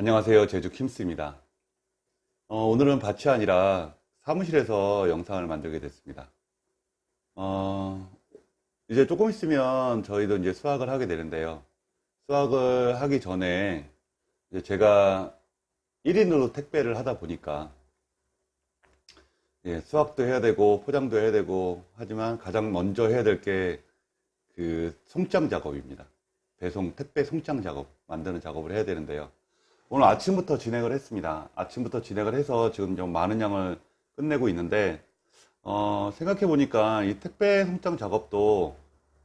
안녕하세요. 제주 킴스입니다. 오늘은 밭이 아니라 사무실에서 영상을 만들게 됐습니다. 어, 이제 조금 있으면 저희도 이제 수확을 하게 되는데요. 수확을 하기 전에 이제 제가 1인으로 택배를 하다 보니까 수확도 해야 되고 포장도 해야 되고 하지만 가장 먼저 해야 될 게 그 송장 작업입니다. 배송, 택배 송장 작업, 만드는 작업을 해야 되는데요. 오늘 아침부터 진행을 했습니다. 아침부터 진행을 해서 지금 좀 많은 양을 끝내고 있는데, 생각해 보니까 이 택배 송장 작업도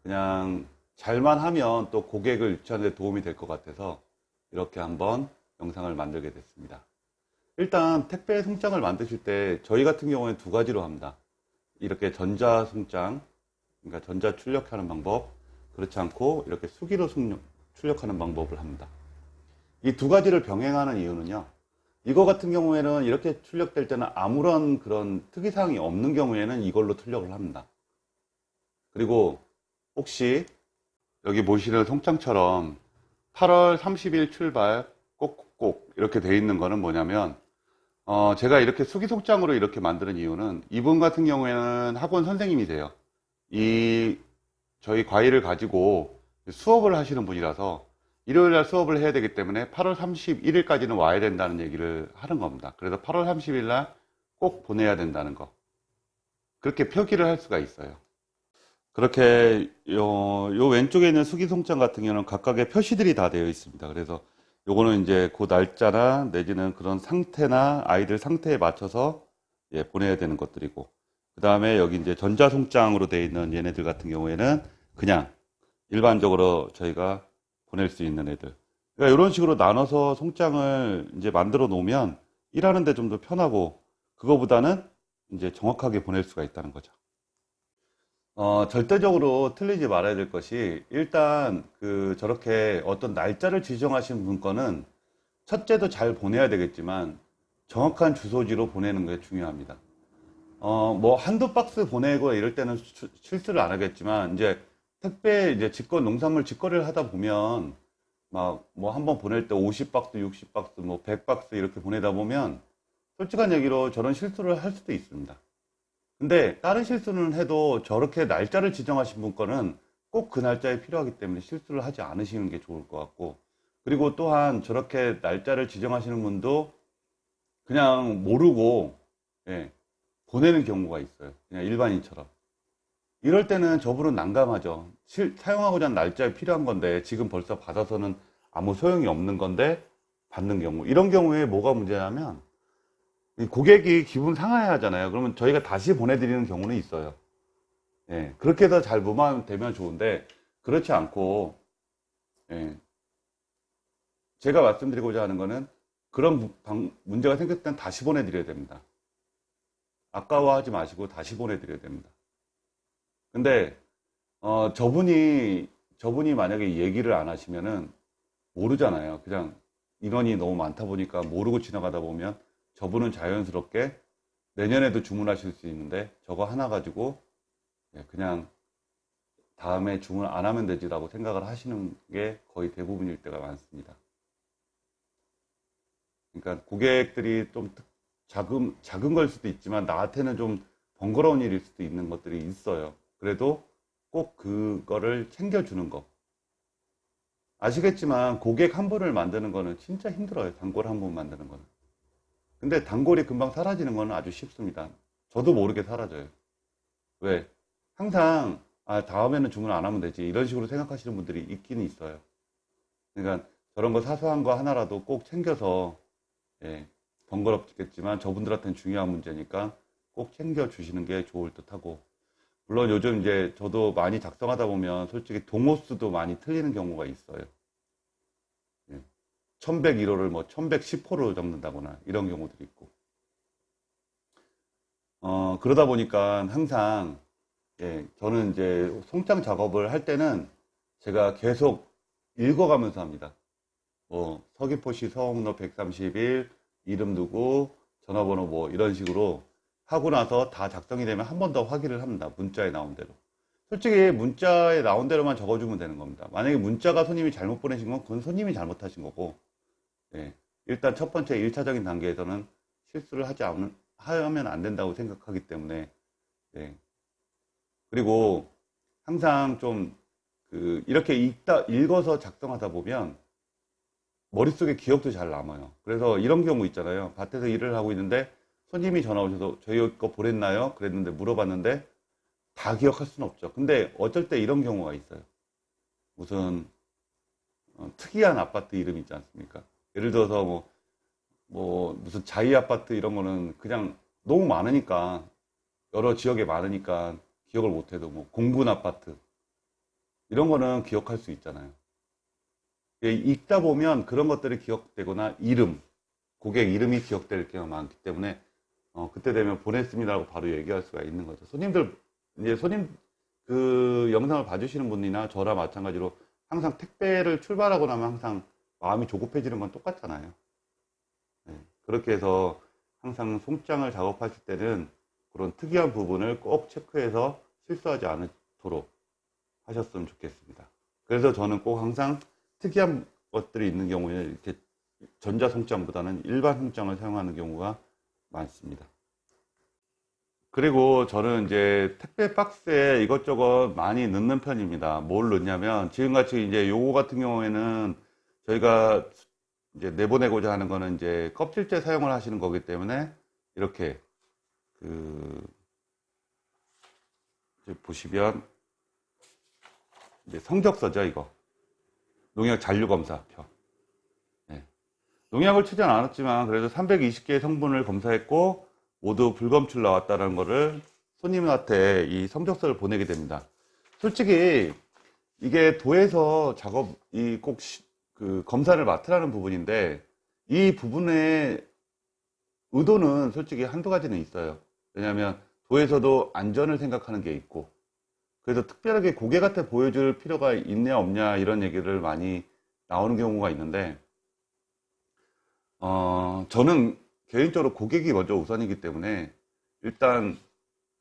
그냥 잘만 하면 또 고객을 유치하는 데 도움이 될 것 같아서 이렇게 한번 영상을 만들게 됐습니다. 일단 택배 송장을 만드실 때 저희 같은 경우에는 두 가지로 합니다. 이렇게 전자 송장, 그러니까 전자 출력하는 방법, 그렇지 않고 이렇게 수기로 출력하는 방법을 합니다. 이 두 가지를 병행하는 이유는요. 이거 같은 경우에는 이렇게 출력될 때는 아무런 그런 특이사항이 없는 경우에는 이걸로 출력을 합니다. 그리고 혹시 여기 보시는 송장처럼 8월 30일 출발 꼭꼭 이렇게 돼 있는 거는 뭐냐면 제가 이렇게 수기 송장으로 이렇게 만드는 이유는 이분 같은 경우에는 학원 선생님이세요. 저희 과일을 가지고 수업을 하시는 분이라서 일요일 날 수업을 해야 되기 때문에 8월 31일까지는 와야 된다는 얘기를 하는 겁니다. 그래서 8월 30일 날 꼭 보내야 된다는 거. 그렇게 표기를 할 수가 있어요. 그렇게 요 왼쪽에 있는 수기송장 같은 경우는 각각의 표시들이 다 되어 있습니다. 그래서 요거는 이제 그 날짜나 내지는 그런 상태나 아이들 상태에 맞춰서 보내야 되는 것들이고, 그 다음에 여기 이제 전자송장으로 되어 있는 얘네들 같은 경우에는 그냥 일반적으로 저희가 보낼 수 있는 애들. 그러니까 이런 식으로 나눠서 송장을 이제 만들어 놓으면 일하는데 좀 더 편하고, 그거보다는 이제 정확하게 보낼 수가 있다는 거죠. 절대적으로 틀리지 말아야 될 것이, 일단 저렇게 어떤 날짜를 지정하신 분 거는 첫째도 잘 보내야 되겠지만 정확한 주소지로 보내는 게 중요합니다. 뭐 한두 박스 보내고 이럴 때는 실수를 안 하겠지만, 이제 택배 이제 농산물 직거래를 하다 보면 막 뭐 한 번 보낼 때 50박스, 60박스, 뭐 100박스 이렇게 보내다 보면 솔직한 얘기로 저런 실수를 할 수도 있습니다. 근데 다른 실수는 해도 저렇게 날짜를 지정하신 분 거는 꼭 그 날짜에 필요하기 때문에 실수를 하지 않으시는 게 좋을 것 같고, 그리고 또한 저렇게 날짜를 지정하시는 분도 그냥 모르고 예, 보내는 경우가 있어요. 그냥 일반인처럼. 이럴 때는 저분은 난감하죠. 사용하고자 하는 날짜에 필요한 건데 지금 벌써 받아서는 아무 소용이 없는 건데 받는 경우. 이런 경우에 뭐가 문제냐면 이 고객이 기분 상해야 하잖아요. 그러면 저희가 다시 보내드리는 경우는 있어요. 예, 그렇게 해서 잘 무마되면 좋은데 그렇지 않고, 예, 제가 말씀드리고자 하는 거는 그런 문제가 생겼을 땐 다시 보내드려야 됩니다. 아까워하지 마시고 다시 보내드려야 됩니다. 근데 저분이 만약에 얘기를 안 하시면은 모르잖아요. 그냥 인원이 너무 많다 보니까 모르고 지나가다 보면 저분은 자연스럽게 내년에도 주문하실 수 있는데 저거 하나 가지고 그냥 다음에 주문 안 하면 되지라고 생각을 하시는 게 거의 대부분일 때가 많습니다. 그러니까 고객들이 좀 작은 걸 수도 있지만 나한테는 좀 번거로운 일일 수도 있는 것들이 있어요. 그래도 꼭 그거를 챙겨주는 거. 아시겠지만 고객 한 분을 만드는 거는 진짜 힘들어요. 단골 한 분 만드는 거는. 근데 단골이 금방 사라지는 거는 아주 쉽습니다. 저도 모르게 사라져요. 왜? 항상 다음에는 주문 안 하면 되지 이런 식으로 생각하시는 분들이 있기는 있어요. 그러니까 저런 거 사소한 거 하나라도 꼭 챙겨서, 예, 번거롭겠지만 저분들한테는 중요한 문제니까 꼭 챙겨 주시는 게 좋을 듯하고, 물론 요즘 이제 저도 많이 작성하다 보면 솔직히 동호수도 많이 틀리는 경우가 있어요. 1101호를 뭐 1110호로 적는다거나 이런 경우들이 있고, 그러다 보니까 항상, 저는 이제 송장 작업을 할 때는 제가 계속 읽어가면서 합니다. 뭐 서귀포시 서홍로 131, 이름 누구, 전화번호 뭐 이런 식으로 하고 나서 다 작성이 되면 한 번 더 확인을 합니다. 문자에 나온 대로. 솔직히 문자에 나온 대로만 적어주면 되는 겁니다. 만약에 문자가 손님이 잘못 보내신 건 그건 손님이 잘못하신 거고, 예. 일단 첫 번째 1차적인 단계에서는 실수를 하면 안 된다고 생각하기 때문에, 예. 그리고 항상 좀, 이렇게 읽어서 작성하다 보면 머릿속에 기억도 잘 남아요. 그래서 이런 경우 있잖아요. 밭에서 일을 하고 있는데 손님이 전화 오셔서 저희 거 보냈나요? 그랬는데 물어봤는데 다 기억할 수는 없죠. 근데 어쩔 때 이런 경우가 있어요. 무슨 특이한 아파트 이름 있지 않습니까? 예를 들어서 무슨 자이 아파트 이런 거는 그냥 너무 많으니까 여러 지역에 많으니까 기억을 못해도 뭐 공군 아파트 이런 거는 기억할 수 있잖아요. 읽다 보면 그런 것들이 기억되거나 고객 이름이 기억될 경우가 많기 때문에 그때 되면 보냈습니다라고 바로 얘기할 수가 있는 거죠. 이제 그 영상을 봐주시는 분이나 저랑 마찬가지로 항상 택배를 출발하고 나면 항상 마음이 조급해지는 건 똑같잖아요. 네, 그렇게 해서 항상 송장을 작업하실 때는 그런 특이한 부분을 꼭 체크해서 실수하지 않도록 하셨으면 좋겠습니다. 그래서 저는 꼭 항상 특이한 것들이 있는 경우에는 이렇게 전자 송장보다는 일반 송장을 사용하는 경우가 많습니다. 그리고 저는 이제 택배 박스에 이것저것 많이 넣는 편입니다. 뭘 넣냐면 지금같이 이제 요거 같은 경우에는 저희가 이제 내보내고자 하는 거는 이제 껍질째 사용을 하시는 거기 때문에 이렇게 보시면 이제 성적서죠, 이거. 농약 잔류검사표. 네. 농약을 치진 않았지만 그래도 320개의 성분을 검사했고 모두 불검출 나왔다는 거를 손님한테 이 성적서를 보내게 됩니다. 솔직히 이게 도에서 꼭 검사를 맡으라는 부분인데 이 부분의 의도는 솔직히 한두 가지는 있어요. 왜냐하면 도에서도 안전을 생각하는 게 있고 그래서 특별하게 고객한테 보여줄 필요가 있냐 없냐 이런 얘기를 많이 나오는 경우가 있는데 저는 개인적으로 고객이 먼저 우선이기 때문에 일단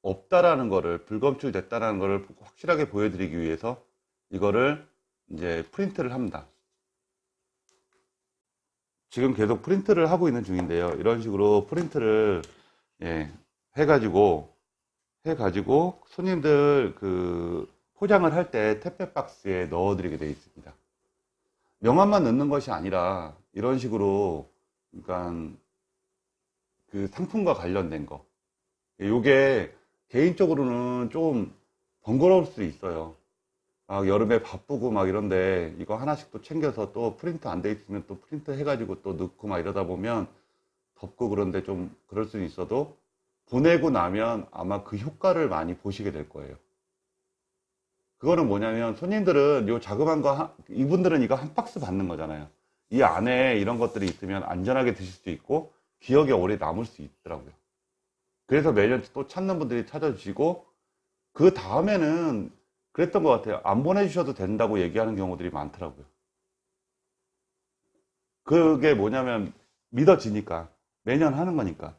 없다라는 거를 불검출됐다라는 거를 확실하게 보여드리기 위해서 이거를 이제 프린트를 합니다. 지금 계속 프린트를 하고 있는 중인데요. 이런 식으로 프린트를 해가지고 손님들 포장을 할 때 택배 박스에 넣어드리게 되어 있습니다. 명함만 넣는 것이 아니라 이런 식으로 그러니까 그 상품과 관련된 거. 요게 개인적으로는 좀 번거로울 수 있어요. 여름에 바쁘고 막 이런데 이거 하나씩 또 챙겨서 또 프린트 안 돼 있으면 또 프린트 해가지고 또 넣고 막 이러다 보면 덥고 그런데 좀 그럴 수는 있어도 보내고 나면 아마 그 효과를 많이 보시게 될 거예요. 그거는 뭐냐면 손님들은 요 자그만 거 이분들은 이거 한 박스 받는 거잖아요. 이 안에 이런 것들이 있으면 안전하게 드실 수 있고 기억에 오래 남을 수 있더라고요. 그래서 매년 또 찾는 분들이 찾아주시고 그 다음에는 그랬던 것 같아요. 안 보내주셔도 된다고 얘기하는 경우들이 많더라고요. 그게 뭐냐면 믿어지니까 매년 하는 거니까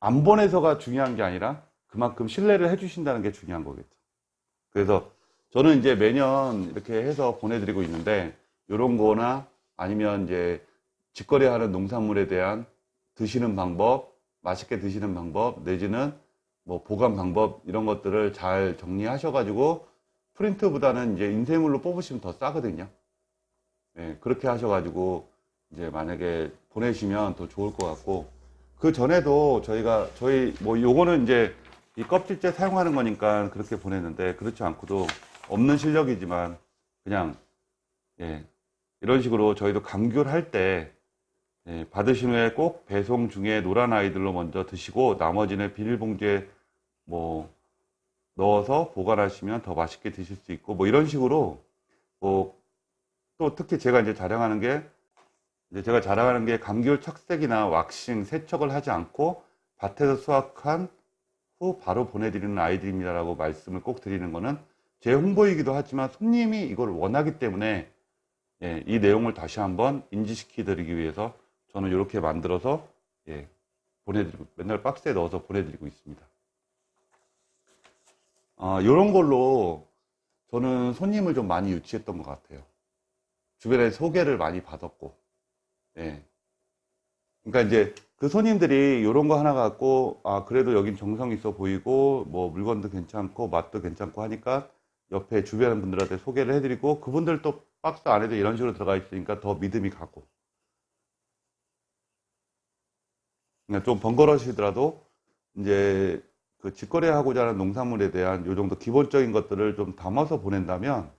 안 보내서가 중요한 게 아니라 그만큼 신뢰를 해주신다는 게 중요한 거겠죠. 그래서 저는 이제 매년 이렇게 해서 보내드리고 있는데 이런 거나 아니면 이제 직거래하는 농산물에 대한 드시는 방법, 맛있게 드시는 방법, 내지는 뭐 보관 방법 이런 것들을 잘 정리하셔가지고 프린트보다는 이제 인쇄물로 뽑으시면 더 싸거든요. 네, 그렇게 하셔가지고 이제 만약에 보내시면 더 좋을 것 같고 그 전에도 요거는 이제 이 껍질째 사용하는 거니까 그렇게 보냈는데 그렇지 않고도 없는 실력이지만 그냥 이런 식으로 저희도 감귤 할 때 받으신 후에 꼭 배송 중에 노란 아이들로 먼저 드시고 나머지는 비닐봉지에 뭐 넣어서 보관하시면 더 맛있게 드실 수 있고 뭐 이런 식으로 또 특히 제가 이제 자랑하는 게 감귤 착색이나 왁싱, 세척을 하지 않고 밭에서 수확한 후 바로 보내드리는 아이들입니다라고 말씀을 꼭 드리는 거는 제 홍보이기도 하지만 손님이 이걸 원하기 때문에 이 내용을 다시 한번 인지시켜 드리기 위해서 저는 이렇게 만들어서 보내드리고 맨날 박스에 넣어서 보내드리고 있습니다. 이런 걸로 저는 손님을 좀 많이 유치했던 것 같아요. 주변에 소개를 많이 받았고 예. 그러니까 이제 그 손님들이 이런 거 하나 갖고, 아, 그래도 여긴 정성 있어 보이고, 뭐 물건도 괜찮고, 맛도 괜찮고 하니까 옆에 주변 분들한테 소개를 해드리고, 그분들 또 박스 안에도 이런 식으로 들어가 있으니까 더 믿음이 가고. 그러니까 좀 번거로우시더라도 이제 그 직거래하고자 하는 농산물에 대한 요 정도 기본적인 것들을 좀 담아서 보낸다면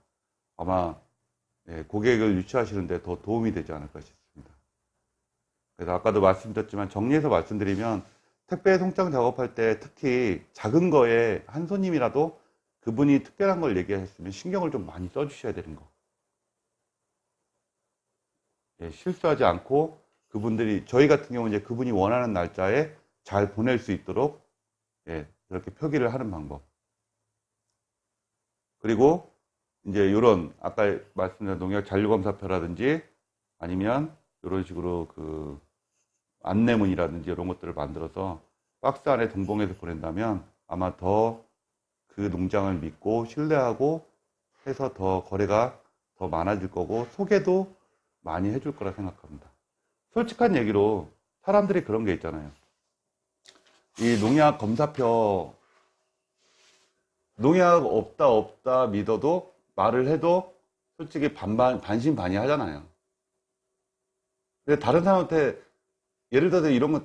아마 예, 고객을 유치하시는데 더 도움이 되지 않을까 싶습니다. 그래서 아까도 말씀드렸지만 정리해서 말씀드리면 택배 송장 작업할 때 특히 작은 거에 한 손님이라도 그분이 특별한 걸 얘기했으면 신경을 좀 많이 써주셔야 되는 거. 예, 실수하지 않고 그분들이 저희 같은 경우 이제 그분이 원하는 날짜에 잘 보낼 수 있도록 예, 그렇게 표기를 하는 방법. 그리고 이제 이런 아까 말씀드린 농약 잔류검사표라든지 아니면 이런 식으로 그 안내문이라든지 이런 것들을 만들어서 박스 안에 동봉해서 보낸다면 아마 더 그 농장을 믿고 신뢰하고 해서 더 거래가 더 많아질 거고 소개도 많이 해줄 거라 생각합니다. 솔직한 얘기로 사람들이 그런 게 있잖아요. 이 농약 검사표 농약 없다 믿어도 말을 해도 솔직히 반신반의 하잖아요. 근데 다른 사람한테 예를 들어서 이런 건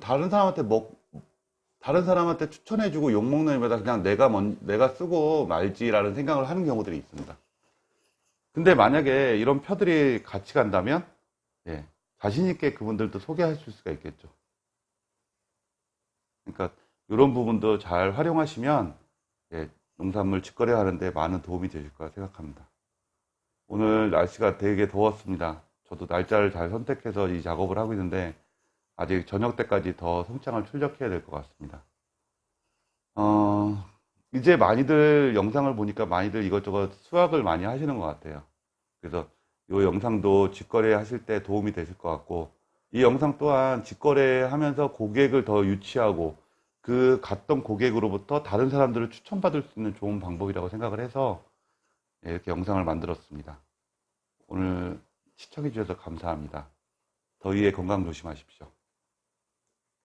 다른 사람한테 추천해주고 욕먹는 일보다 그냥 내가 쓰고 말지라는 생각을 하는 경우들이 있습니다. 근데 만약에 이런 표들이 같이 간다면 예, 자신있게 그분들도 소개하실 수가 있겠죠. 그러니까 이런 부분도 잘 활용하시면 예, 농산물 직거래 하는데 많은 도움이 되실 거라 생각합니다. 오늘 날씨가 되게 더웠습니다. 저도 날짜를 잘 선택해서 이 작업을 하고 있는데 아직 저녁 때까지 더 송장을 출력해야 될 것 같습니다. 이제 많이들 영상을 보니까 많이들 이것저것 수확을 많이 하시는 것 같아요. 그래서 이 영상도 직거래 하실 때 도움이 되실 것 같고 이 영상 또한 직거래 하면서 고객을 더 유치하고 그 갔던 고객으로부터 다른 사람들을 추천받을 수 있는 좋은 방법이라고 생각을 해서 이렇게 영상을 만들었습니다. 오늘 시청해 주셔서 감사합니다. 더위에 건강 조심하십시오.